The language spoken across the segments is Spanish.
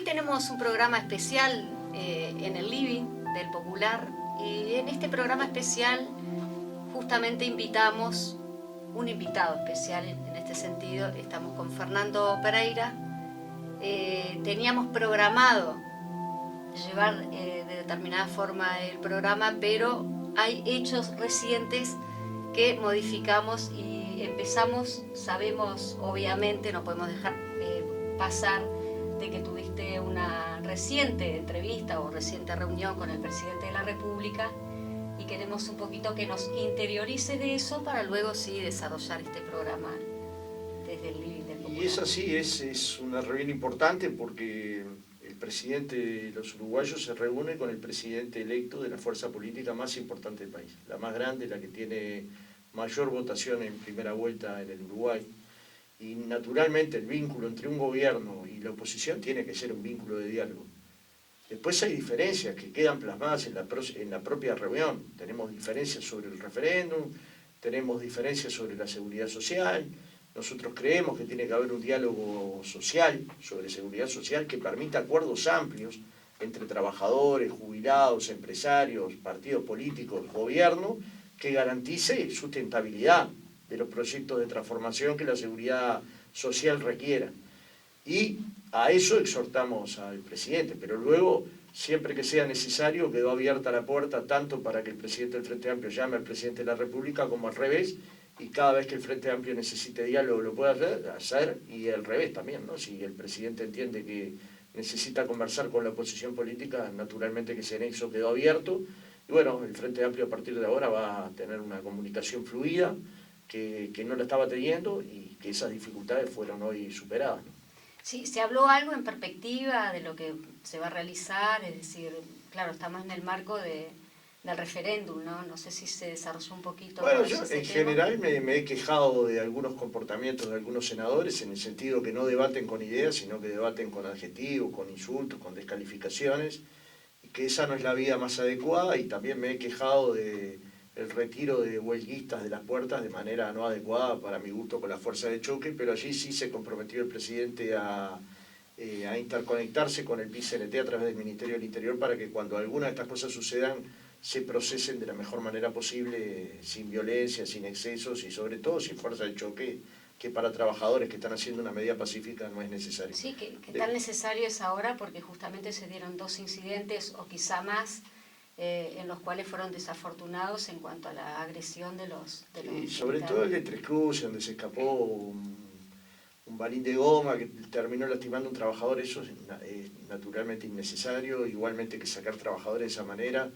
Hoy tenemos un programa especial en el Living del Popular, y en este programa especial justamente invitamos un invitado especial. En este sentido estamos con Fernando Pereira. Teníamos programado llevar de determinada forma el programa, pero hay hechos recientes que modificamos y empezamos. Sabemos, obviamente, no podemos dejar pasar de que tuviste una reciente entrevista o reciente reunión con el presidente de la República, y queremos un poquito que nos interiorice de eso para luego sí desarrollar este programa desde el Living del Popular. Y es así, es una reunión importante porque el presidente de los uruguayos se reúne con el presidente electo de la fuerza política más importante del país, la más grande, la que tiene mayor votación en primera vuelta en el Uruguay. Y naturalmente el vínculo entre un gobierno y la oposición tiene que ser un vínculo de diálogo. Después hay diferencias que quedan plasmadas en la propia reunión. Tenemos diferencias sobre el referéndum, tenemos diferencias sobre la seguridad social. Nosotros creemos que tiene que haber un diálogo social, sobre seguridad social, que permita acuerdos amplios entre trabajadores, jubilados, empresarios, partidos políticos, gobierno, que garantice sustentabilidad de los proyectos de transformación que la seguridad social requiera. Y a eso exhortamos al presidente, pero luego, siempre que sea necesario, quedó abierta la puerta tanto para que el presidente del Frente Amplio llame al presidente de la República como al revés, y cada vez que el Frente Amplio necesite diálogo lo pueda hacer, y al revés también, ¿no? Si el presidente entiende que necesita conversar con la oposición política, naturalmente que ese nexo quedó abierto, y bueno, el Frente Amplio a partir de ahora va a tener una comunicación fluida que no la estaba teniendo, y que esas dificultades fueron hoy superadas, ¿no? Sí, ¿se habló algo en perspectiva de lo que se va a realizar? Es decir, claro, estamos en el marco del referéndum, ¿no? No sé si se desarrolló un poquito. Bueno, yo en general me he quejado de algunos comportamientos de algunos senadores, en el sentido que no debaten con ideas, sino que debaten con adjetivos, con insultos, con descalificaciones, y que esa no es la vía más adecuada. Y también me he quejado de el retiro de huelguistas de las puertas de manera no adecuada para mi gusto con la fuerza de choque, pero allí sí se comprometió el presidente a interconectarse con el PIT-CNT a través del Ministerio del Interior para que cuando alguna de estas cosas sucedan se procesen de la mejor manera posible, sin violencia, sin excesos y sobre todo sin fuerza de choque, que para trabajadores que están haciendo una medida pacífica no es necesario. Sí, que tan necesario es ahora porque justamente se dieron 2 incidentes o quizá más en los cuales fueron desafortunados en cuanto a la agresión de los sí, sobre todo el de Tres Cruces, donde se escapó un balín de goma que terminó lastimando a un trabajador. Eso es naturalmente innecesario, igualmente que sacar trabajadores de esa manera.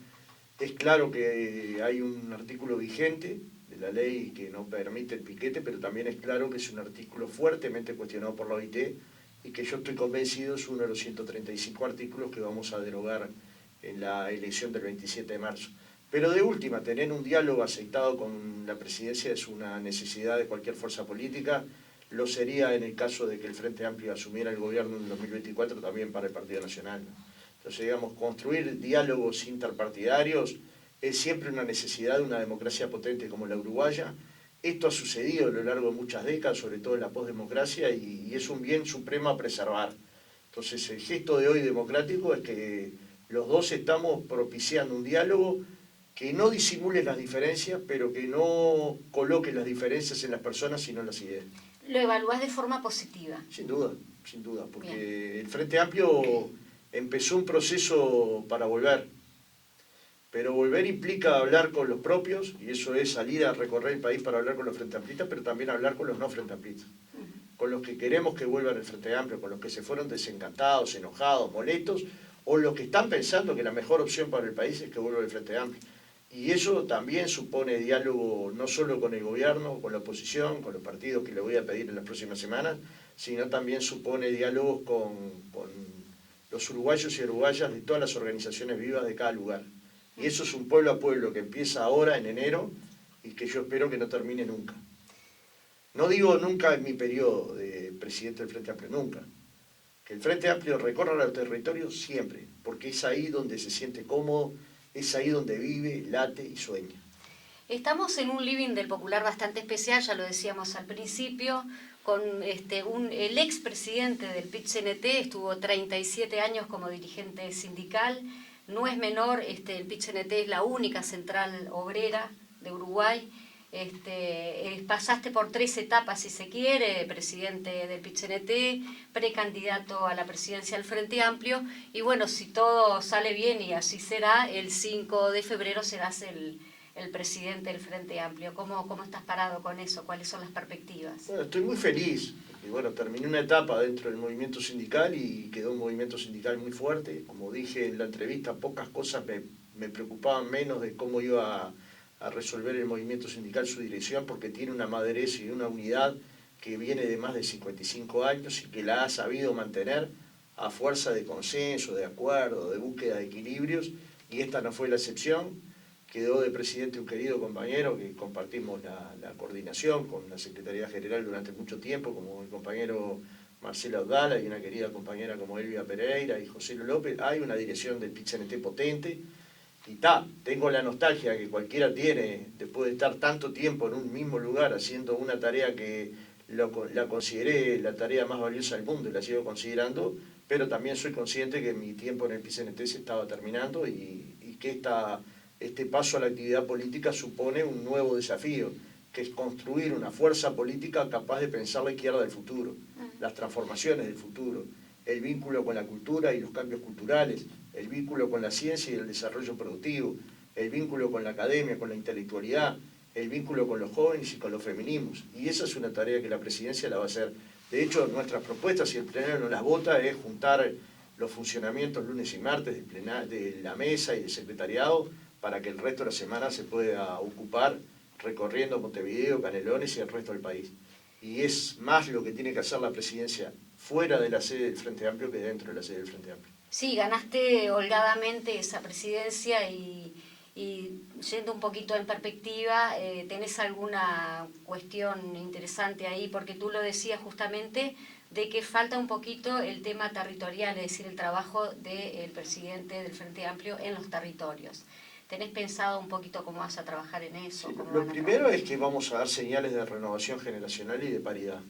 Es claro que hay un artículo vigente de la ley que no permite el piquete, pero también es claro que es un artículo fuertemente cuestionado por la OIT, y que yo estoy convencido es uno de los 135 artículos que vamos a derogar en la elección del 27 de marzo. Pero de última, tener un diálogo aceitado con la presidencia es una necesidad de cualquier fuerza política. Lo sería en el caso de que el Frente Amplio asumiera el gobierno en 2024 también para el Partido Nacional. Entonces, digamos, construir diálogos interpartidarios es siempre una necesidad de una democracia potente como la uruguaya. Esto ha sucedido a lo largo de muchas décadas, sobre todo en la posdemocracia, y es un bien supremo a preservar. Entonces, el gesto de hoy democrático es que los dos estamos propiciando un diálogo que no disimule las diferencias, pero que no coloque las diferencias en las personas, sino en las ideas. ¿Lo evaluás de forma positiva? Sin duda, porque bien. El Frente Amplio empezó un proceso para volver, pero volver implica hablar con los propios, y eso es salir a recorrer el país para hablar con los Frente Amplistas, pero también hablar con los no Frente Amplistas, con los que queremos que vuelvan el Frente Amplio, con los que se fueron desencantados, enojados, molestos, o los que están pensando que la mejor opción para el país es que vuelva el Frente Amplio. Y eso también supone diálogo no solo con el gobierno, con la oposición, con los partidos que le voy a pedir en las próximas semanas, sino también supone diálogos con los uruguayos y uruguayas de todas las organizaciones vivas de cada lugar. Y eso es un pueblo a pueblo que empieza ahora en enero y que yo espero que no termine nunca. No digo nunca en mi periodo de presidente del Frente Amplio, nunca. Que el Frente Amplio recorra los territorios siempre, porque es ahí donde se siente cómodo, es ahí donde vive, late y sueña. Estamos en un Living del Popular bastante especial, ya lo decíamos al principio, con el expresidente del PIT-CNT, estuvo 37 años como dirigente sindical, no es menor, el PIT-CNT es la única central obrera de Uruguay. Pasaste por 3 etapas, si se quiere, presidente del PIT-CNT, precandidato a la presidencia del Frente Amplio, y bueno, si todo sale bien y así será, el 5 de febrero serás el presidente del Frente Amplio. ¿Cómo estás parado con eso? ¿Cuáles son las perspectivas? Bueno, estoy muy feliz, porque bueno, terminé una etapa dentro del movimiento sindical y quedó un movimiento sindical muy fuerte. Como dije en la entrevista, pocas cosas me preocupaban menos de cómo iba a resolver el movimiento sindical su dirección, porque tiene una madurez y una unidad que viene de más de 55 años y que la ha sabido mantener a fuerza de consenso, de acuerdo, de búsqueda de equilibrios, y esta no fue la excepción. Quedó de presidente un querido compañero que compartimos la coordinación con la Secretaría General durante mucho tiempo, como el compañero Marcelo Abdala y una querida compañera como Elvia Pereira y José López. Hay una dirección del PIT-CNT potente. Y tengo la nostalgia que cualquiera tiene después de estar tanto tiempo en un mismo lugar haciendo una tarea que la consideré la tarea más valiosa del mundo y la sigo considerando, pero también soy consciente que mi tiempo en el PIT-CNT se estaba terminando y que este paso a la actividad política supone un nuevo desafío, que es construir una fuerza política capaz de pensar la izquierda del futuro, las transformaciones del futuro, el vínculo con la cultura y los cambios culturales, el vínculo con la ciencia y el desarrollo productivo, el vínculo con la academia, con la intelectualidad, el vínculo con los jóvenes y con los feminismos. Y esa es una tarea que la presidencia la va a hacer. De hecho, nuestras propuestas, si el plenario no las vota, es juntar los funcionamientos lunes y martes de la mesa y del secretariado para que el resto de la semana se pueda ocupar recorriendo Montevideo, Canelones y el resto del país. Y es más lo que tiene que hacer la presidencia fuera de la sede del Frente Amplio que dentro de la sede del Frente Amplio. Sí, ganaste holgadamente esa presidencia y yendo un poquito en perspectiva, ¿tenés alguna cuestión interesante ahí? Porque tú lo decías justamente de que falta un poquito el tema territorial, es decir, el trabajo del presidente del Frente Amplio en los territorios. ¿Tenés pensado un poquito cómo vas a trabajar en eso? Sí, lo primero es que vamos a dar señales de renovación generacional y de paridad,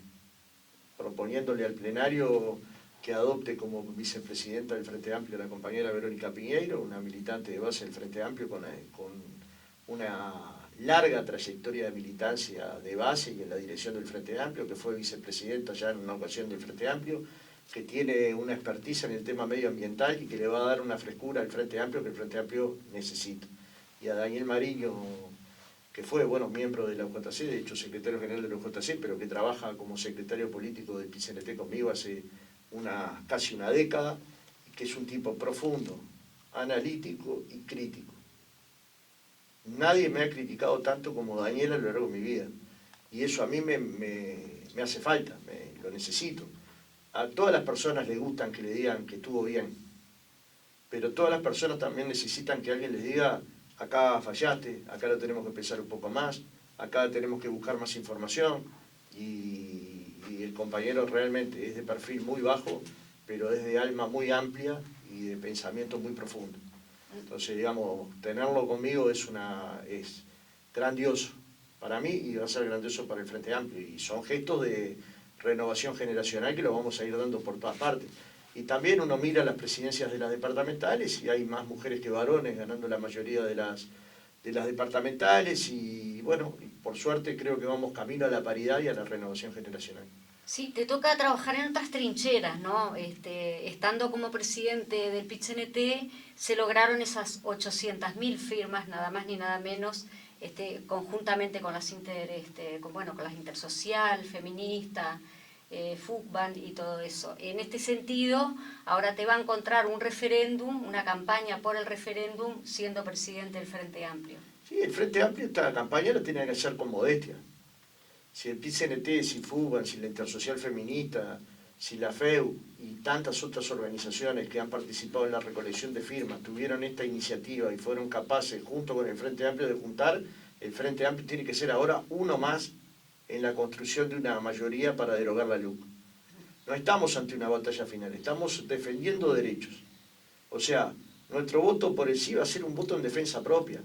proponiéndole al plenario que adopte como vicepresidenta del Frente Amplio a la compañera Verónica Piñeiro, una militante de base del Frente Amplio con una larga trayectoria de militancia de base y en la dirección del Frente Amplio, que fue vicepresidenta ya en una ocasión del Frente Amplio, que tiene una experticia en el tema medioambiental y que le va a dar una frescura al Frente Amplio que el Frente Amplio necesita. Y a Daniel Mariño, que fue miembro de la UJC, de hecho secretario general de la UJC, pero que trabaja como secretario político del PIT-CNT conmigo hace casi una década, que es un tipo profundo, analítico y crítico. Nadie me ha criticado tanto como Daniel a lo largo de mi vida, y eso a mí me hace falta, lo necesito. A todas las personas les gustan que le digan que estuvo bien, pero todas las personas también necesitan que alguien les diga: acá fallaste, acá lo tenemos que pensar un poco más, acá tenemos que buscar más información, y el compañero realmente es de perfil muy bajo, pero es de alma muy amplia y de pensamiento muy profundo. Entonces, digamos, tenerlo conmigo es grandioso para mí y va a ser grandioso para el Frente Amplio, y son gestos de renovación generacional que lo vamos a ir dando por todas partes. Y también uno mira las presidencias de las departamentales y hay más mujeres que varones ganando la mayoría de las departamentales, y bueno, por suerte creo que vamos camino a la paridad y a la renovación generacional. Sí, te toca trabajar en otras trincheras, ¿no? Estando como presidente del PIT-CNT, se lograron esas 800.000 firmas, nada más ni nada menos, conjuntamente con las con las Intersocial, Feminista, FUCBAN y todo eso. En este sentido, ahora te va a encontrar un referéndum, una campaña por el referéndum, siendo presidente del Frente Amplio. Sí, el Frente Amplio esta campaña la tiene que hacer con modestia. Si el PIT-CNT, si FUCBAN, si la Intersocial Feminista, si la FEU y tantas otras organizaciones que han participado en la recolección de firmas tuvieron esta iniciativa y fueron capaces, junto con el Frente Amplio, de juntar, el Frente Amplio tiene que ser ahora uno más en la construcción de una mayoría para derogar la LUC. No estamos ante una batalla final, estamos defendiendo derechos. O sea, nuestro voto por el sí va a ser un voto en defensa propia,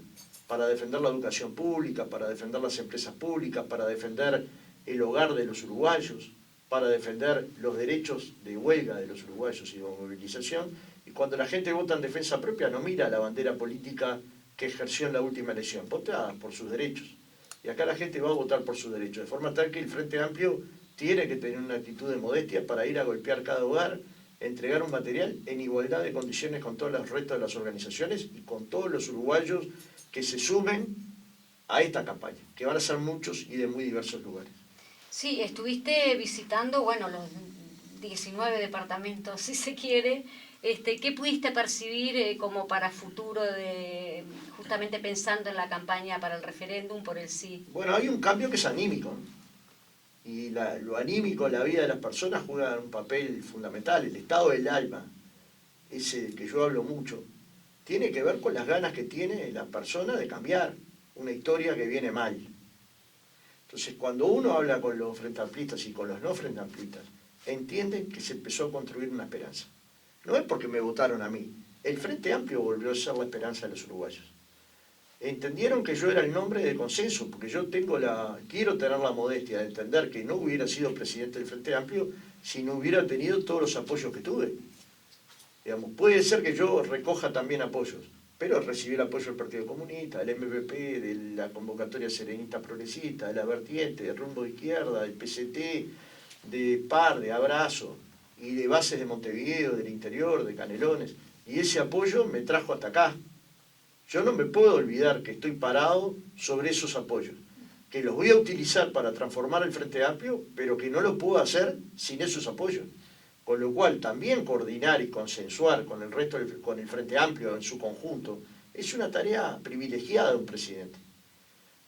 para defender la educación pública, para defender las empresas públicas, para defender el hogar de los uruguayos, para defender los derechos de huelga de los uruguayos y de movilización, y cuando la gente vota en defensa propia no mira la bandera política que ejerció en la última elección, vota por sus derechos. Y acá la gente va a votar por sus derechos, de forma tal que el Frente Amplio tiene que tener una actitud de modestia para ir a golpear cada hogar, entregar un material en igualdad de condiciones con todos los restos de las organizaciones y con todos los uruguayos que se sumen a esta campaña, que van a ser muchos y de muy diversos lugares. Sí, estuviste visitando, bueno, los 19 departamentos, si se quiere. ¿Qué pudiste percibir como para futuro, justamente pensando en la campaña para el referéndum por el sí? Bueno, hay un cambio que es anímico, ¿no? Y lo anímico en la vida de las personas juega un papel fundamental. El estado del alma, ese del que yo hablo mucho, tiene que ver con las ganas que tiene la persona de cambiar una historia que viene mal. Entonces, cuando uno habla con los frentamplistas y con los no frentamplistas, entienden que se empezó a construir una esperanza. No es porque me votaron a mí. El Frente Amplio volvió a ser la esperanza de los uruguayos. Entendieron que yo era el nombre de consenso, porque yo quiero tener la modestia de entender que no hubiera sido presidente del Frente Amplio si no hubiera tenido todos los apoyos que tuve. Digamos, puede ser que yo recoja también apoyos, pero recibí el apoyo del Partido Comunista, del MPP, de la convocatoria serenista progresista, de la vertiente, de Rumbo de Izquierda, del PCT, de PAR, de Abrazo, y de bases de Montevideo, del interior, de Canelones, y ese apoyo me trajo hasta acá. Yo no me puedo olvidar que estoy parado sobre esos apoyos, que los voy a utilizar para transformar el Frente Amplio, pero que no lo puedo hacer sin esos apoyos. Con lo cual, también coordinar y consensuar con el resto, con el Frente Amplio en su conjunto, es una tarea privilegiada de un presidente.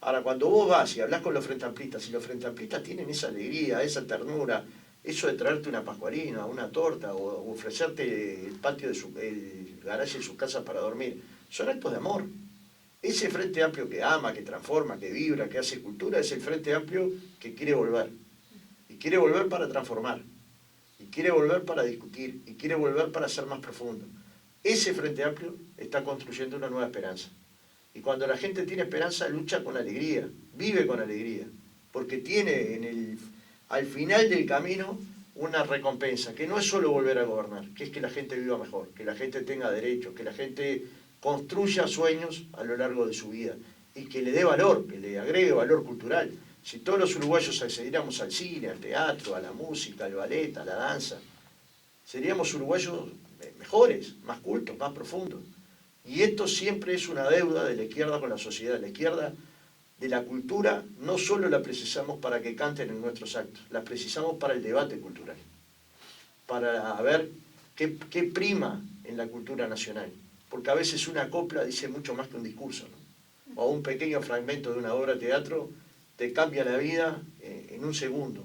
Ahora, cuando vos vas y hablas con los frentamplistas, y los frentamplistas tienen esa alegría, esa ternura, eso de traerte una pascualina, una torta, o ofrecerte el patio el garaje de su casa para dormir, son actos de amor. Ese Frente Amplio que ama, que transforma, que vibra, que hace cultura, es el Frente Amplio que quiere volver. Y quiere volver para transformar. Y quiere volver para discutir. Y quiere volver para ser más profundo. Ese Frente Amplio está construyendo una nueva esperanza. Y cuando la gente tiene esperanza, lucha con alegría, vive con alegría. Porque tiene al final del camino una recompensa, que no es solo volver a gobernar, que es que la gente viva mejor, que la gente tenga derechos, que la gente construya sueños a lo largo de su vida y que le dé valor, que le agregue valor cultural. Si todos los uruguayos accediéramos al cine, al teatro, a la música, al ballet, a la danza, seríamos uruguayos mejores, más cultos, más profundos. Y esto siempre es una deuda de la izquierda con la sociedad. La izquierda de la cultura no solo la precisamos para que canten en nuestros actos, la precisamos para el debate cultural, para ver qué prima en la cultura nacional. Porque a veces una copla dice mucho más que un discurso, ¿no? O un pequeño fragmento de una obra de teatro te cambia la vida en un segundo.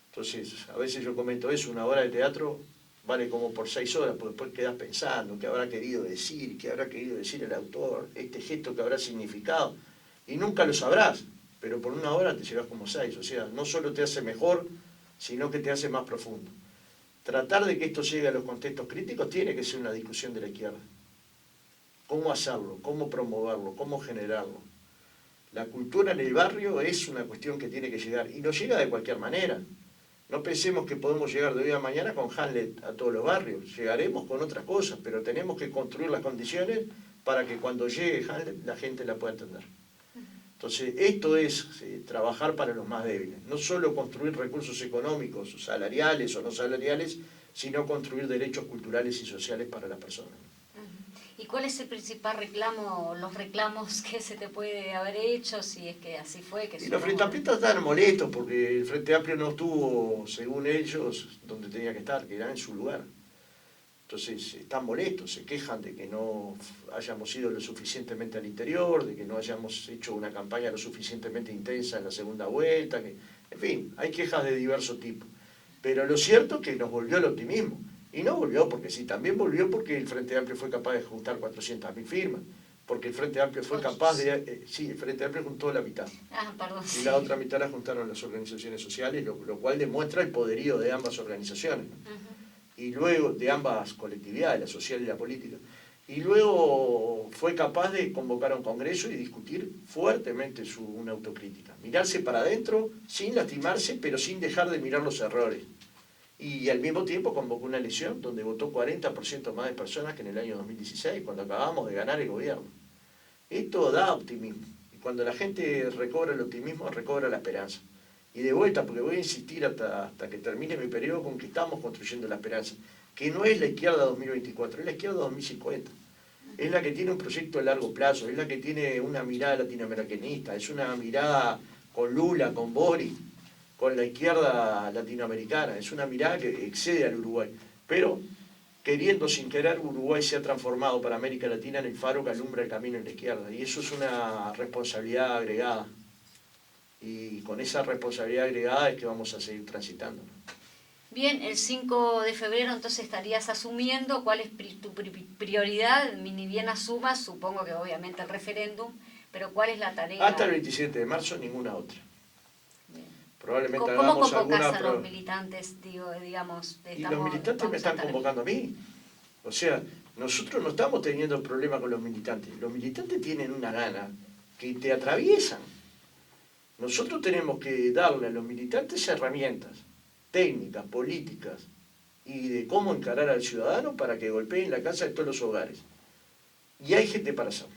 Entonces, a veces yo comento eso, una obra de teatro vale como por 6 horas, porque después quedas pensando qué habrá querido decir, qué habrá querido decir el autor, este gesto que habrá significado, y nunca lo sabrás, pero por una hora te llevas como 6, o sea, no solo te hace mejor, sino que te hace más profundo. Tratar de que esto llegue a los contextos críticos tiene que ser una discusión de la izquierda. ¿Cómo hacerlo? ¿Cómo promoverlo? ¿Cómo generarlo? La cultura en el barrio es una cuestión que tiene que llegar, y no llega de cualquier manera. No pensemos que podemos llegar de hoy a mañana con Hamlet a todos los barrios. Llegaremos con otras cosas, pero tenemos que construir las condiciones para que cuando llegue Hamlet la gente la pueda entender. Entonces, esto es trabajar para los más débiles. No solo construir recursos económicos, salariales o no salariales, sino construir derechos culturales y sociales para las personas. ¿Y cuál es el principal reclamo, los reclamos que se te puede haber hecho, si es que así fue? Y los frentamplistas están molestos porque el Frente Amplio no estuvo, según ellos, donde tenía que estar, que era en su lugar. Entonces están molestos, se quejan de que no hayamos ido lo suficientemente al interior, de que no hayamos hecho una campaña lo suficientemente intensa en la segunda vuelta, en fin, hay quejas de diverso tipo. Pero lo cierto es que nos volvió el optimismo. Y no volvió porque sí, también volvió porque el Frente Amplio fue capaz de juntar 400.000 firmas. Porque el Frente Amplio fue capaz de... sí, el Frente Amplio juntó la mitad. Perdón. Y la otra mitad la juntaron las organizaciones sociales, lo cual demuestra el poderío de ambas organizaciones. Y luego de ambas colectividades, la social y la política. y luego fue capaz de convocar a un congreso y discutir fuertemente una autocrítica. Mirarse para adentro sin lastimarse, pero sin dejar de mirar los errores. Y al mismo tiempo convocó una elección donde votó 40% más de personas que en el año 2016, cuando acabamos de ganar el gobierno. Esto da optimismo. Y cuando la gente recobra el optimismo, recobra la esperanza. Y de vuelta, porque voy a insistir hasta que termine mi periodo con que estamos construyendo la esperanza, que no es la izquierda 2024, es la izquierda 2050. Es la que tiene un proyecto a largo plazo, es la que tiene una mirada latinoamericanista, es una mirada con Lula, con Boric, con la izquierda latinoamericana, es una mirada que excede al Uruguay. Pero, queriendo sin querer, Uruguay se ha transformado para América Latina en el faro que alumbra el camino en la izquierda. Y eso es una responsabilidad agregada. Y con esa responsabilidad agregada es que vamos a seguir transitando, ¿no? Bien, el 5 de febrero entonces estarías asumiendo cuál es tu prioridad, ni bien asumas, supongo que obviamente el referéndum, pero cuál es la tarea. Hasta el 27 de marzo ninguna otra. Bien. Probablemente ¿Cómo hagamos convocás alguna... a los militantes, digamos? Y los militantes me están convocando a mí. O sea, nosotros no estamos teniendo problemas con los militantes. Los militantes tienen una gana que te atraviesan. Nosotros tenemos que darle a los militantes herramientas técnicas, políticas y de cómo encarar al ciudadano para que golpeen la casa de todos los hogares. Y hay gente para hacerlo.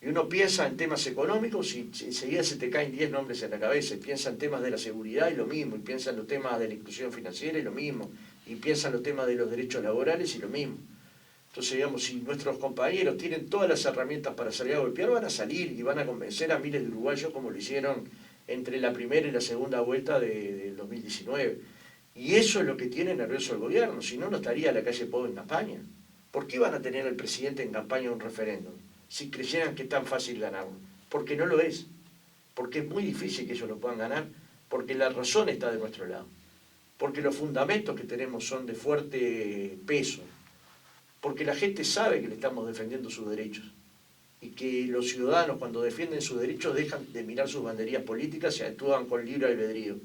Y uno piensa en temas económicos y enseguida se te caen 10 nombres en la cabeza, y piensa en temas de la seguridad y lo mismo, y piensa en los temas de la inclusión financiera y lo mismo, y piensa en los temas de los derechos laborales y lo mismo. Entonces, digamos, si nuestros compañeros tienen todas las herramientas para salir a golpear, van a salir y van a convencer a miles de uruguayos como lo hicieron entre la primera y la segunda vuelta del 2019. Y eso es lo que tiene nervioso el gobierno, si no, no estaría la calle Pou en campaña. ¿Por qué van a tener al presidente en campaña un referéndum si creyeran que es tan fácil ganarlo? Porque no lo es, porque es muy difícil que ellos lo puedan ganar, porque la razón está de nuestro lado, porque los fundamentos que tenemos son de fuerte peso, porque la gente sabe que le estamos defendiendo sus derechos y que los ciudadanos cuando defienden sus derechos dejan de mirar sus banderías políticas y actúan con libre albedrío.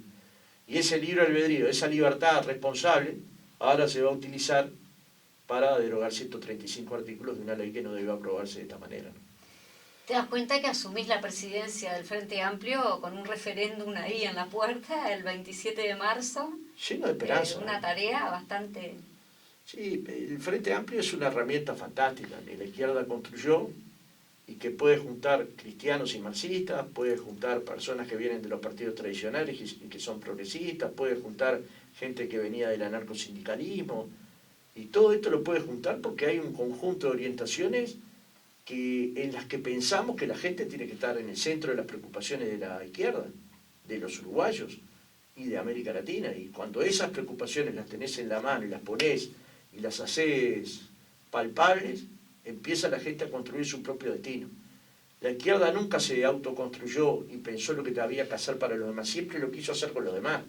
Y ese libre albedrío, esa libertad responsable, ahora se va a utilizar para derogar 135 artículos de una ley que no debe aprobarse de esta manera, ¿no? ¿Te das cuenta que asumís la presidencia del Frente Amplio con un referéndum ahí en la puerta el 27 de marzo? Lleno de esperanza. Una tarea bastante... Sí, el Frente Amplio es una herramienta fantástica que la izquierda construyó y que puede juntar cristianos y marxistas, puede juntar personas que vienen de los partidos tradicionales y que son progresistas, puede juntar gente que venía del anarcosindicalismo, y todo esto lo puede juntar porque hay un conjunto de orientaciones en las que pensamos que la gente tiene que estar en el centro de las preocupaciones de la izquierda, de los uruguayos y de América Latina. Y cuando esas preocupaciones las tenés en la mano y las ponés y las haces palpables, empieza la gente a construir su propio destino. La izquierda nunca se autoconstruyó y pensó lo que había que hacer para los demás, siempre lo quiso hacer con los demás.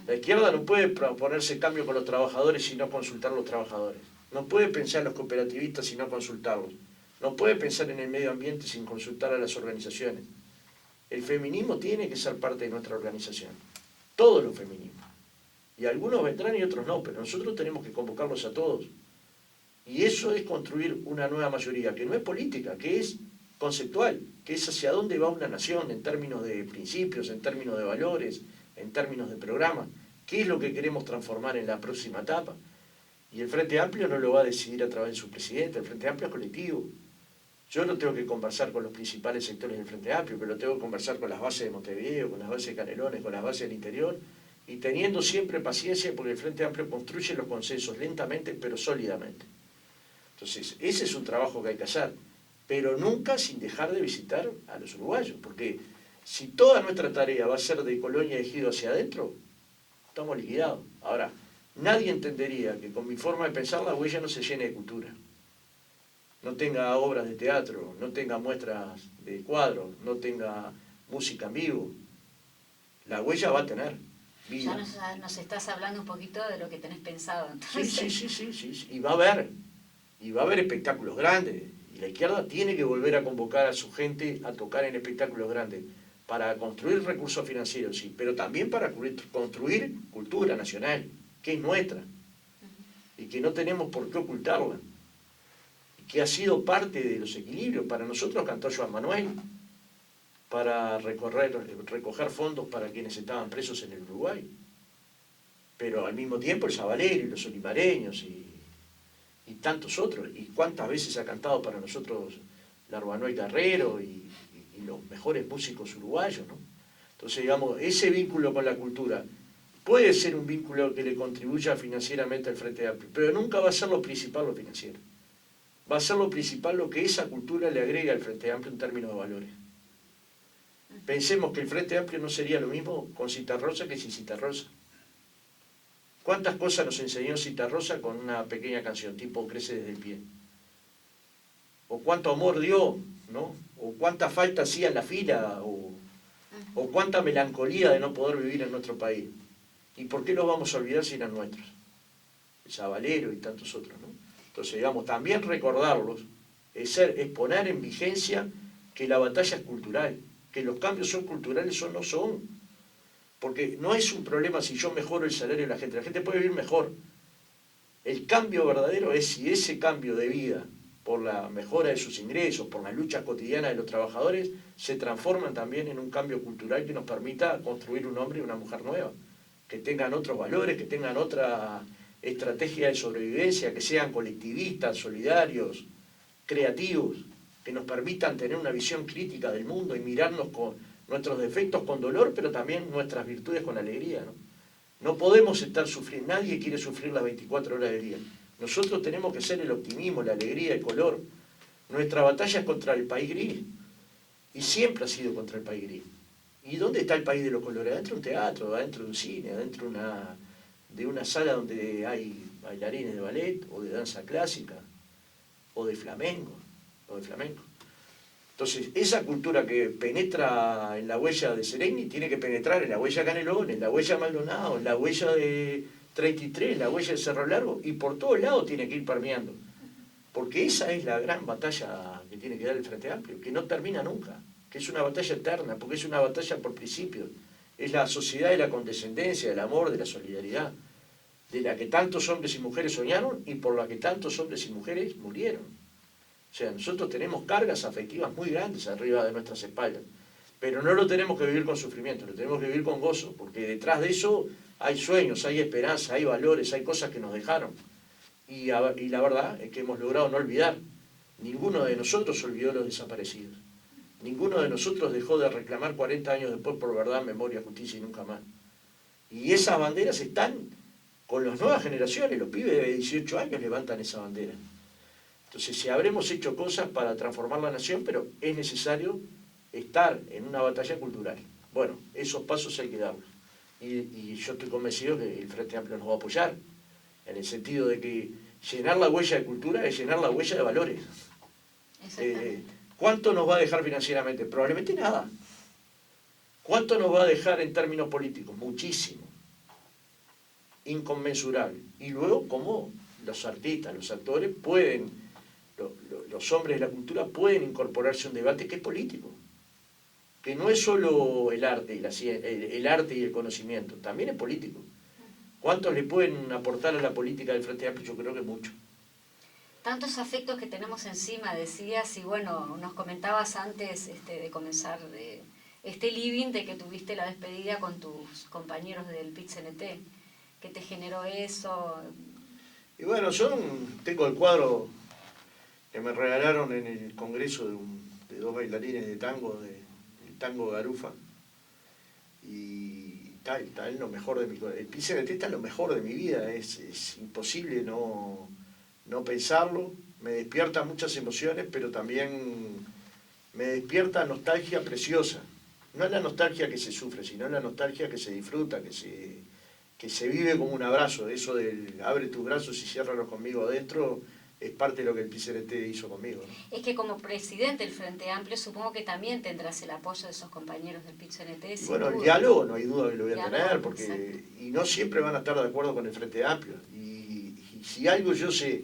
La izquierda no puede proponerse cambio con los trabajadores sin no consultar a los trabajadores. No puede pensar en los cooperativistas sin no consultarlos. No puede pensar en el medio ambiente sin consultar a las organizaciones. El feminismo tiene que ser parte de nuestra organización. Todos los feminismos. Y algunos vendrán y otros no, pero nosotros tenemos que convocarlos a todos. Y eso es construir una nueva mayoría, que no es política, que es conceptual, que es hacia dónde va una nación en términos de principios, en términos de valores, en términos de programa. ¿Qué es lo que queremos transformar en la próxima etapa? Y el Frente Amplio no lo va a decidir a través de su presidente, el Frente Amplio es colectivo. Yo no tengo que conversar con los principales sectores del Frente Amplio, pero tengo que conversar con las bases de Montevideo, con las bases de Canelones, con las bases del interior, y teniendo siempre paciencia porque el Frente Amplio construye los consensos lentamente pero sólidamente. Entonces, ese es un trabajo que hay que hacer, pero nunca sin dejar de visitar a los uruguayos, porque si toda nuestra tarea va a ser de Colonia y Ejido hacia adentro, estamos liquidados. Ahora, nadie entendería que con mi forma de pensar la huella no se llene de cultura. No tenga obras de teatro, no tenga muestras de cuadros, no tenga música en vivo. La huella va a tener vida. Ya nos estás hablando un poquito de lo que tenés pensado. Entonces. Sí. Y va a haber espectáculos grandes. Y la izquierda tiene que volver a convocar a su gente a tocar en espectáculos grandes para construir recursos financieros, sí, pero también para construir cultura nacional, que es nuestra, y que no tenemos por qué ocultarla. que ha sido parte de los equilibrios. Para nosotros cantó Joan Manuel, para recoger fondos para quienes estaban presos en el Uruguay. Pero al mismo tiempo el Sabalero y los olivareños y tantos otros. ¿Y cuántas veces ha cantado para nosotros Larbanó y Carrero y los mejores músicos uruguayos, ¿no? Entonces, digamos, ese vínculo con la cultura puede ser un vínculo que le contribuya financieramente al Frente Amplio, pero nunca va a ser lo principal lo financiero. Va a ser lo principal lo que esa cultura le agrega al Frente Amplio en términos de valores. Pensemos que el Frente Amplio no sería lo mismo con Citarrosa que sin Citarrosa. ¿Cuántas cosas nos enseñó Citarrosa con una pequeña canción, tipo Crece desde el pie? O cuánto amor dio, ¿no? O cuánta falta hacía en la fila, o cuánta melancolía de no poder vivir en nuestro país. ¿Y por qué los vamos a olvidar si eran nuestros? El Sabalero y tantos otros, ¿no? Entonces, digamos, también recordarlos es poner en vigencia que la batalla es cultural, que los cambios son culturales o no son. Porque no es un problema si yo mejoro el salario de la gente puede vivir mejor. El cambio verdadero es si ese cambio de vida, por la mejora de sus ingresos, por la lucha cotidiana de los trabajadores, se transforman también en un cambio cultural que nos permita construir un hombre y una mujer nueva, que tengan otros valores, que tengan otra estrategia de sobrevivencia, que sean colectivistas, solidarios, creativos, que nos permitan tener una visión crítica del mundo y mirarnos con nuestros defectos con dolor, pero también nuestras virtudes con alegría, ¿no? No podemos estar sufriendo, nadie quiere sufrir las 24 horas del día. Nosotros tenemos que ser el optimismo, la alegría, el color. Nuestra batalla es contra el país gris, y siempre ha sido contra el país gris. ¿Y dónde está el país de los colores? Adentro de un teatro, adentro de un cine, adentro de una sala donde hay bailarines de ballet, o de danza clásica, o de flamenco. Entonces, esa cultura que penetra en la huella de Sereni tiene que penetrar en la huella de Canelón, en la huella de Maldonado, en la huella de 33, en la huella de Cerro Largo, y por todos lados tiene que ir permeando. Porque esa es la gran batalla que tiene que dar el Frente Amplio, que no termina nunca, que es una batalla eterna, porque es una batalla por principios. Es la sociedad de la condescendencia, del amor, de la solidaridad, de la que tantos hombres y mujeres soñaron y por la que tantos hombres y mujeres murieron. O sea, nosotros tenemos cargas afectivas muy grandes arriba de nuestras espaldas, pero no lo tenemos que vivir con sufrimiento, lo tenemos que vivir con gozo, porque detrás de eso hay sueños, hay esperanza, hay valores, hay cosas que nos dejaron. Y la verdad es que hemos logrado no olvidar. Ninguno de nosotros olvidó a los desaparecidos. Ninguno de nosotros dejó de reclamar 40 años después por verdad, memoria, justicia y nunca más. Y esas banderas están con las nuevas generaciones, los pibes de 18 años levantan esa bandera. Entonces, si habremos hecho cosas para transformar la nación, pero es necesario estar en una batalla cultural. Bueno, esos pasos hay que darlos. Y yo estoy convencido que el Frente Amplio nos va a apoyar, en el sentido de que llenar la huella de cultura es llenar la huella de valores. ¿Cuánto nos va a dejar financieramente? Probablemente nada. ¿Cuánto nos va a dejar en términos políticos? Muchísimo. Inconmensurable. Y luego, ¿cómo los artistas, los actores pueden, los hombres de la cultura pueden incorporarse a un debate que es político? Que no es solo el arte y el arte y el conocimiento, también es político. ¿Cuántos le pueden aportar a la política del Frente Amplio? Yo creo que mucho. Tantos afectos que tenemos encima, decías, y bueno, nos comentabas antes de comenzar este living, de que tuviste la despedida con tus compañeros del PIT-CNT. ¿Qué te generó eso? Y bueno, yo tengo el cuadro que me regalaron en el congreso de dos bailarines de tango, del tango Garufa, y está en lo mejor de mi vida. El PIT-CNT está en lo mejor de mi vida, es imposible no pensarlo. Me despierta muchas emociones, pero también me despierta nostalgia preciosa. No es la nostalgia que se sufre, sino la nostalgia que se disfruta, que se vive como un abrazo. Eso del abre tus brazos y ciérralos conmigo adentro es parte de lo que el PIT-CNT hizo conmigo, ¿no? Es que como presidente del Frente Amplio supongo que también tendrás el apoyo de esos compañeros del PIT-CNT. Bueno, el diálogo no hay duda que lo voy a tener, porque y no siempre van a estar de acuerdo con el Frente Amplio. Y si algo yo sé,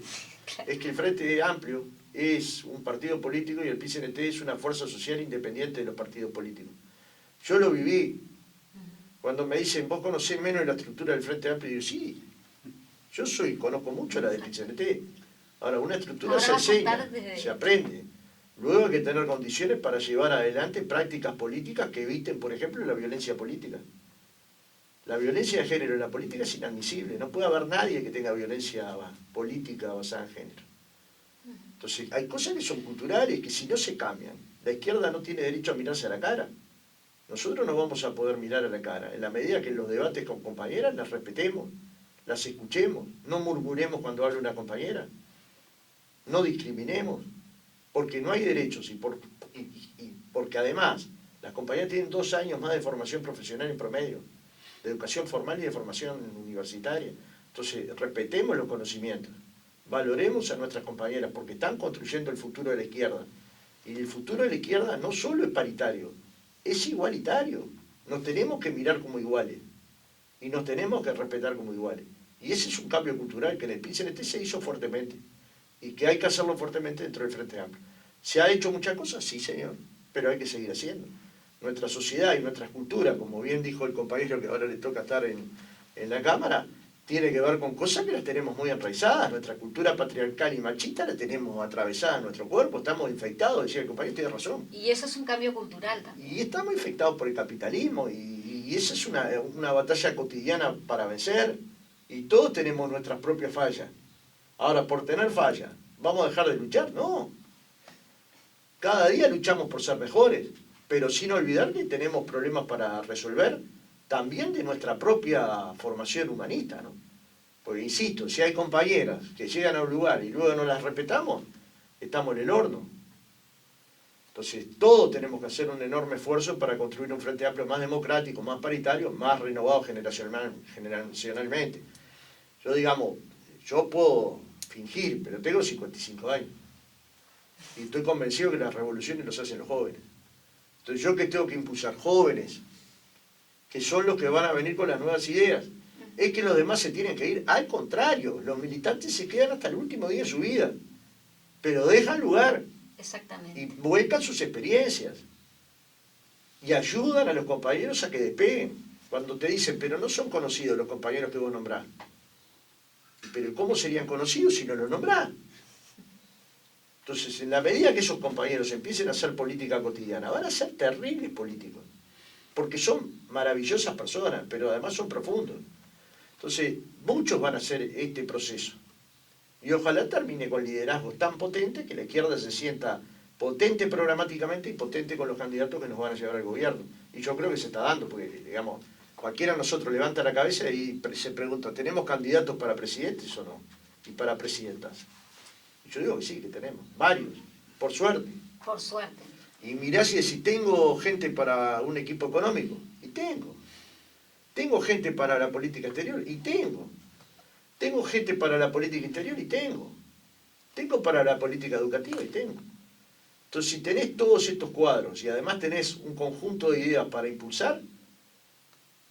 es que el Frente Amplio es un partido político y el PIT-CNT es una fuerza social independiente de los partidos políticos. Yo lo viví. Cuando me dicen, vos conocés menos la estructura del Frente Amplio, y digo, sí, yo conozco mucho la del PIT-CNT. Ahora, una estructura Ahora se va a enseña, costar desde... se aprende. Luego hay que tener condiciones para llevar adelante prácticas políticas que eviten, por ejemplo, la violencia política. La violencia de género en la política es inadmisible. No puede haber nadie que tenga violencia política basada en género. Entonces, hay cosas que son culturales que si no se cambian, la izquierda no tiene derecho a mirarse a la cara. Nosotros no vamos a poder mirar a la cara. En la medida que en los debates con compañeras las respetemos, las escuchemos, no murmuremos cuando habla una compañera, no discriminemos, porque no hay derechos y porque además las compañeras tienen 2 años más de formación profesional en promedio, de educación formal y de formación universitaria. Entonces, respetemos los conocimientos, valoremos a nuestras compañeras, porque están construyendo el futuro de la izquierda. Y el futuro de la izquierda no solo es paritario, es igualitario. Nos tenemos que mirar como iguales y nos tenemos que respetar como iguales. Y ese es un cambio cultural que en el PIN-CNT se hizo fuertemente y que hay que hacerlo fuertemente dentro del Frente Amplio. ¿Se ha hecho muchas cosas? Sí, señor, pero hay que seguir haciendo. Nuestra sociedad y nuestra cultura, como bien dijo el compañero que ahora le toca estar en la Cámara, tiene que ver con cosas que las tenemos muy enraizadas. Nuestra cultura patriarcal y machista la tenemos atravesada en nuestro cuerpo, estamos infectados, decía el compañero, tiene razón. Y eso es un cambio cultural también. Y estamos infectados por el capitalismo, y esa es una batalla cotidiana para vencer, y todos tenemos nuestras propias fallas. Ahora, por tener fallas, ¿vamos a dejar de luchar? No. Cada día luchamos por ser mejores, pero sin olvidar que tenemos problemas para resolver, también de nuestra propia formación humanista, ¿no? Porque, insisto, si hay compañeras que llegan a un lugar y luego no las respetamos, estamos en el horno. Entonces, todos tenemos que hacer un enorme esfuerzo para construir un Frente Amplio más democrático, más paritario, más renovado generacionalmente. Yo puedo fingir, pero tengo 55 años. Y estoy convencido que las revoluciones los hacen los jóvenes. Entonces, ¿yo qué tengo que impulsar? Jóvenes, que son los que van a venir con las nuevas ideas. ¿Es que los demás se tienen que ir? Al contrario, los militantes se quedan hasta el último día de su vida, pero dejan lugar. Exactamente. Y vuelcan sus experiencias. Y ayudan a los compañeros a que despeguen. Cuando te dicen, pero no son conocidos los compañeros que vos nombrás. Pero ¿cómo serían conocidos si no los nombrás? Entonces, en la medida que esos compañeros empiecen a hacer política cotidiana, van a ser terribles políticos. Porque son maravillosas personas, pero además son profundos. Entonces, muchos van a hacer este proceso. Y ojalá termine con liderazgos tan potentes que la izquierda se sienta potente programáticamente y potente con los candidatos que nos van a llevar al gobierno. Y yo creo que se está dando, porque, digamos, cualquiera de nosotros levanta la cabeza y se pregunta, ¿tenemos candidatos para presidentes o no? Y para presidentas. Y yo digo que sí, que tenemos. Varios, por suerte. Por suerte. Y mirá si tengo gente para un equipo económico. Y tengo. Tengo gente para la política exterior. Y tengo. Tengo gente para la política interior y tengo. Tengo para la política educativa y tengo. Entonces, si tenés todos estos cuadros y además tenés un conjunto de ideas para impulsar,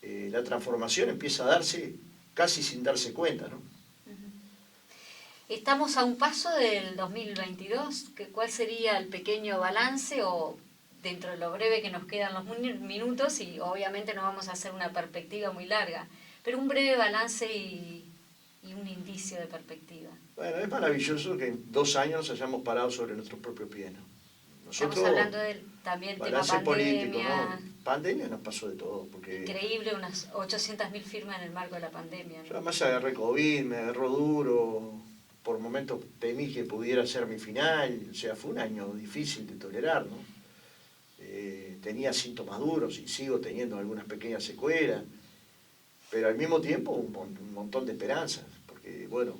la transformación empieza a darse casi sin darse cuenta, ¿no? Estamos a un paso del 2022. ¿Cuál sería el pequeño balance o dentro de lo breve que nos quedan los minutos? Y obviamente no vamos a hacer una perspectiva muy larga, pero un breve balance y un indicio de perspectiva. Bueno, es maravilloso que en 2 años nos hayamos parado sobre nuestros propios pies, ¿no? Nosotros, estamos hablando también tema pandemia. Político, ¿no? Pandemia nos pasó de todo. Porque increíble, unas 800.000 firmas en el marco de la pandemia, ¿no? Yo además agarré COVID, me agarró duro, por momentos temí que pudiera ser mi final, o sea, fue un año difícil de tolerar, ¿no? Tenía síntomas duros y sigo teniendo algunas pequeñas secuelas, pero al mismo tiempo un montón de esperanzas, porque, bueno,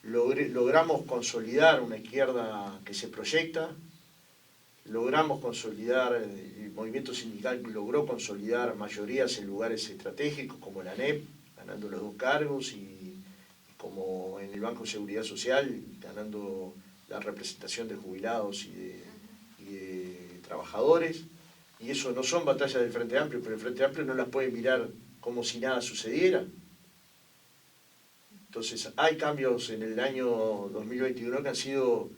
logramos consolidar una izquierda que se proyecta, logramos consolidar, el movimiento sindical logró consolidar mayorías en lugares estratégicos como la ANEP, ganando los 2 cargos, y como en el Banco de Seguridad Social, ganando la representación de jubilados y de trabajadores. Y eso no son batallas del Frente Amplio, pero el Frente Amplio no las puede mirar como si nada sucediera. Entonces, hay cambios en el año 2021 que han sido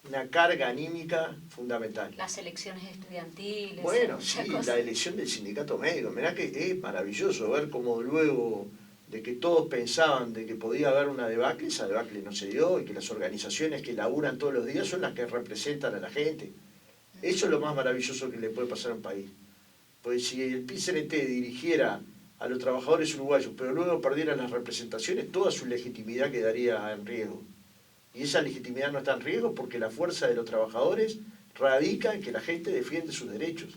una carga anímica fundamental. Las elecciones estudiantiles. Bueno, sí, la elección del sindicato médico. Mirá que es maravilloso ver cómo luego de que todos pensaban de que podía haber una debacle, esa debacle no se dio, y que las organizaciones que laburan todos los días son las que representan a la gente. Eso es lo más maravilloso que le puede pasar a un país. Pues si el PIT-CNT dirigiera a los trabajadores uruguayos, pero luego perdiera las representaciones, toda su legitimidad quedaría en riesgo. Y esa legitimidad no está en riesgo porque la fuerza de los trabajadores radica en que la gente defiende sus derechos.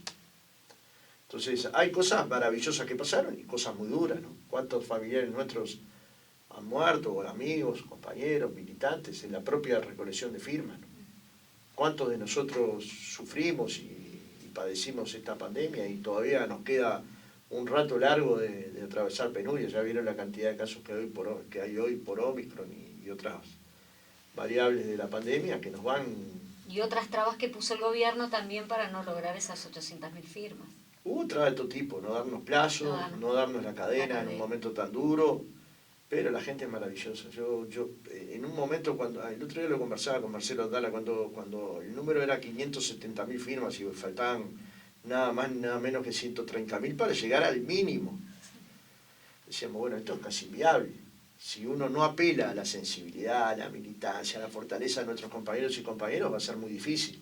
Entonces, hay cosas maravillosas que pasaron y cosas muy duras, ¿no? ¿Cuántos familiares nuestros han muerto, o amigos, compañeros, militantes, en la propia recolección de firmas, ¿no? ¿Cuántos de nosotros sufrimos y padecimos esta pandemia y todavía nos queda un rato largo de atravesar penurias? Ya vieron la cantidad de casos que hay hoy por Omicron y otras variables de la pandemia que nos van... Y otras trabas que puso el gobierno también para no lograr esas 800.000 firmas. Hubo trabas de todo tipo, no darnos plazos, no darnos la cadena en un momento tan duro, pero la gente es maravillosa. Yo en un momento, el otro día lo conversaba con Marcelo Andala, cuando el número era 570.000 firmas y faltaban nada más nada menos que 130.000 para llegar al mínimo. Decíamos, bueno, esto es casi inviable. Si uno no apela a la sensibilidad, a la militancia, a la fortaleza de nuestros compañeros y compañeras, va a ser muy difícil.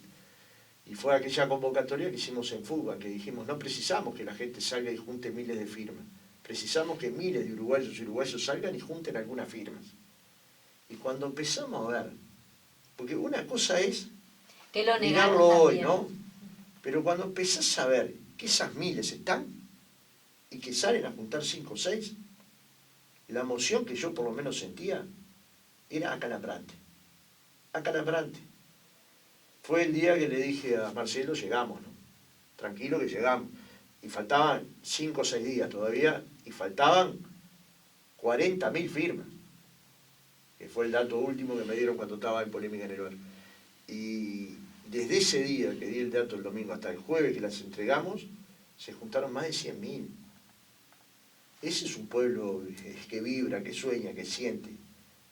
Y fue aquella convocatoria que hicimos en Fuga, que dijimos, no precisamos que la gente salga y junte miles de firmas. Precisamos que miles de uruguayos y uruguayos salgan y junten algunas firmas. Y cuando empezamos a ver, porque una cosa es que lo mirarlo hoy, ¿no? Pero cuando empezás a ver que esas miles están y que salen a juntar 5 o 6, la emoción que yo por lo menos sentía era acalabrante. Acalabrante. Fue el día que le dije a Marcelo, llegamos, ¿no? Tranquilo que llegamos. Y faltaban 5 o 6 días todavía, y faltaban 40.000 firmas, que fue el dato último que me dieron cuando estaba en polémica en el bar. Y desde ese día que di el dato el domingo hasta el jueves que las entregamos, se juntaron más de 100.000. Ese es un pueblo que vibra, que sueña, que siente,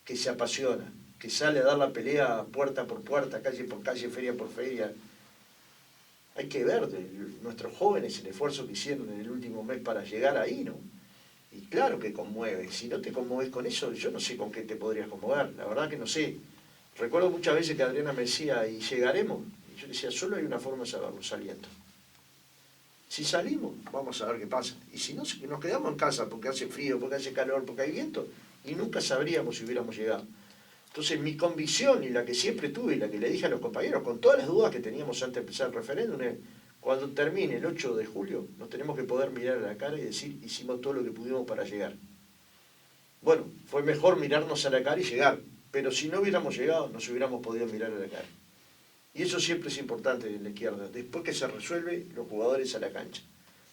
que se apasiona, que sale a dar la pelea puerta por puerta, calle por calle, feria por feria. Hay que ver de nuestros jóvenes el esfuerzo que hicieron en el último mes para llegar ahí, ¿no? Y claro que conmueve. Si no te conmueves con eso, yo no sé con qué te podrías conmover. La verdad que no sé. Recuerdo muchas veces que Adriana me decía, ¿y llegaremos? Y yo le decía, solo hay una forma de saberlo, saliendo. Si salimos, vamos a ver qué pasa. Y si no, nos quedamos en casa porque hace frío, porque hace calor, porque hay viento, y nunca sabríamos si hubiéramos llegado. Entonces mi convicción, y la que siempre tuve, y la que le dije a los compañeros, con todas las dudas que teníamos antes de empezar el referéndum, es, cuando termine el 8 de julio, nos tenemos que poder mirar a la cara y decir, hicimos todo lo que pudimos para llegar. Bueno, fue mejor mirarnos a la cara y llegar, pero si no hubiéramos llegado, nos hubiéramos podido mirar a la cara. Y eso siempre es importante en la izquierda. Después que se resuelve, los jugadores a la cancha.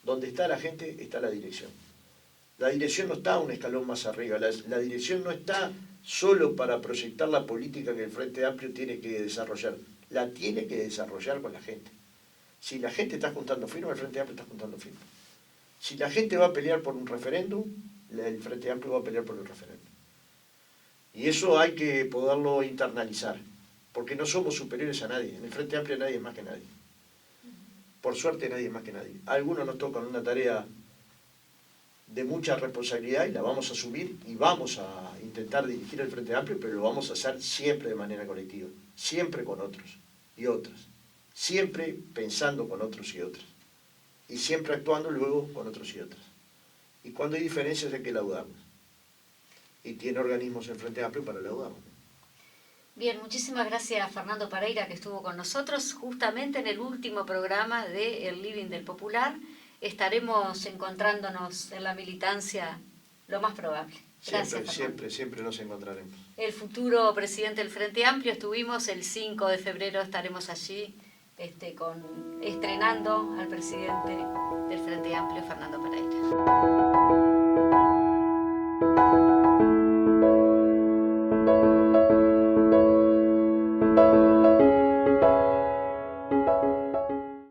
Donde está la gente, está la dirección. La dirección no está un escalón más arriba. La dirección no está solo para proyectar la política que el Frente Amplio tiene que desarrollar. La tiene que desarrollar con la gente. Si la gente está juntando firmas, el Frente Amplio está juntando firmas. Si la gente va a pelear por un referéndum, el Frente Amplio va a pelear por el referéndum. Y eso hay que poderlo internalizar. Porque no somos superiores a nadie. En el Frente Amplio nadie es más que nadie. Por suerte nadie es más que nadie. A algunos nos tocan una tarea de mucha responsabilidad y la vamos a asumir y vamos a intentar dirigir el Frente Amplio, pero lo vamos a hacer siempre de manera colectiva. Siempre con otros y otras. Siempre pensando con otros y otras. Y siempre actuando luego con otros y otras. Y cuando hay diferencias hay que laudarlas. Y tiene organismos el Frente Amplio para laudarlas. Bien, muchísimas gracias Fernando Pereira que estuvo con nosotros justamente en el último programa de El Living del Popular. Estaremos encontrándonos en la militancia lo más probable. Gracias, siempre nos encontraremos. El futuro presidente del Frente Amplio, estuvimos el 5 de febrero, estaremos allí estrenando al presidente del Frente Amplio, Fernando Pereira.